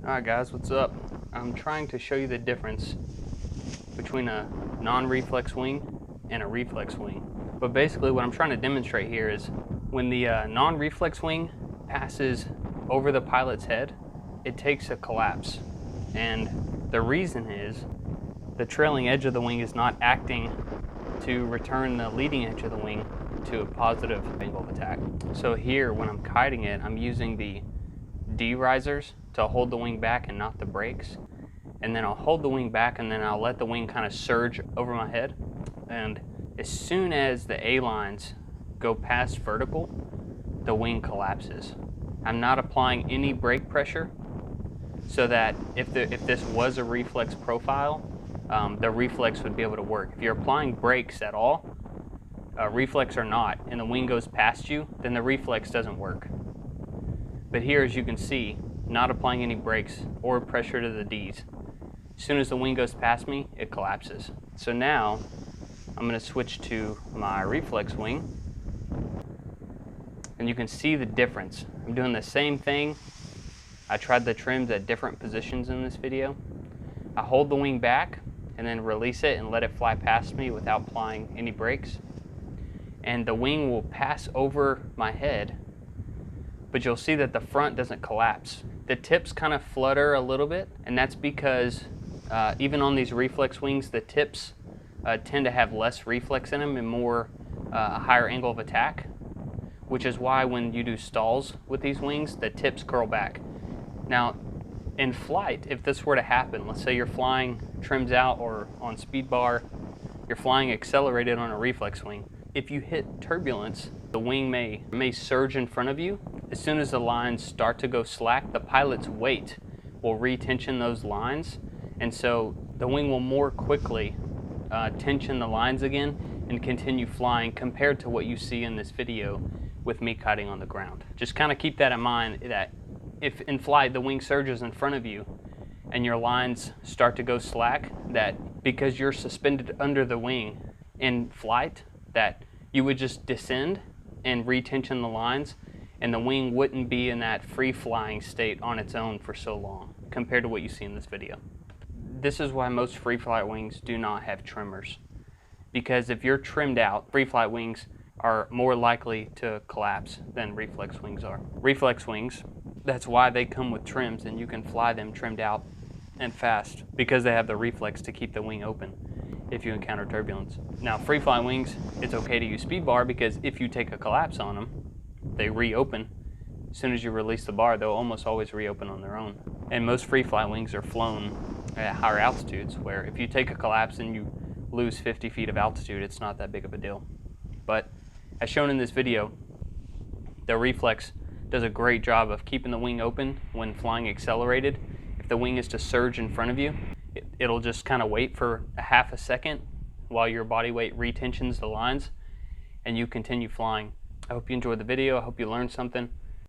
Alright guys, what's up? I'm trying to show you the difference between a non-reflex wing and a reflex wing. But basically what I'm trying to demonstrate here is when the non-reflex wing passes over the pilot's head, it takes a collapse. And the reason is the trailing edge of the wing is not acting to return the leading edge of the wing to a positive angle of attack. So here, when I'm kiting it, I'm using the D risers to hold the wing back and not the brakes. And then I'll hold the wing back and then I'll let the wing kind of surge over my head. And as soon as the A lines go past vertical, the wing collapses. I'm not applying any brake pressure, so that if this was a reflex profile, the reflex would be able to work. If you're applying brakes at all, reflex or not, and the wing goes past you, then the reflex doesn't work. But here, as you can see, not applying any brakes or pressure to the Ds. As soon as the wing goes past me, it collapses. So now, I'm going to switch to my reflex wing, and you can see the difference. I'm doing the same thing. I tried the trims at different positions in this video. I hold the wing back and then release it and let it fly past me without applying any brakes. And the wing will pass over my head, but you'll see that the front doesn't collapse. The tips kind of flutter a little bit, and that's because even on these reflex wings, the tips tend to have less reflex in them and more a higher angle of attack, which is why when you do stalls with these wings, the tips curl back. Now, in flight, if this were to happen, let's say you're flying trims out or on speed bar, you're flying accelerated on a reflex wing. If you hit turbulence, the wing may surge in front of you. As soon as the lines start to go slack, the pilot's weight will retension those lines, and so the wing will more quickly tension the lines again and continue flying, compared to what you see in this video with me kiting on the ground. Just kind of keep that in mind, that if in flight the wing surges in front of you and your lines start to go slack, that because you're suspended under the wing in flight, that you would just descend and retension the lines, and the wing wouldn't be in that free flying state on its own for so long, compared to what you see in this video. This is why most free flight wings do not have trimmers, because if you're trimmed out, free flight wings are more likely to collapse than reflex wings are. Reflex wings, that's why they come with trims, and you can fly them trimmed out and fast, because they have the reflex to keep the wing open if you encounter turbulence. Now, free flight wings, it's okay to use speed bar, because if you take a collapse on them, they reopen. As soon as you release the bar, they'll almost always reopen on their own. And most free flight wings are flown at higher altitudes, where if you take a collapse and you lose 50 feet of altitude, it's not that big of a deal. But as shown in this video, the reflex does a great job of keeping the wing open when flying accelerated. If the wing is to surge in front of you, it'll just kind of wait for a half a second while your body weight retensions the lines, and you continue flying. I hope you enjoyed the video. I hope you learned something.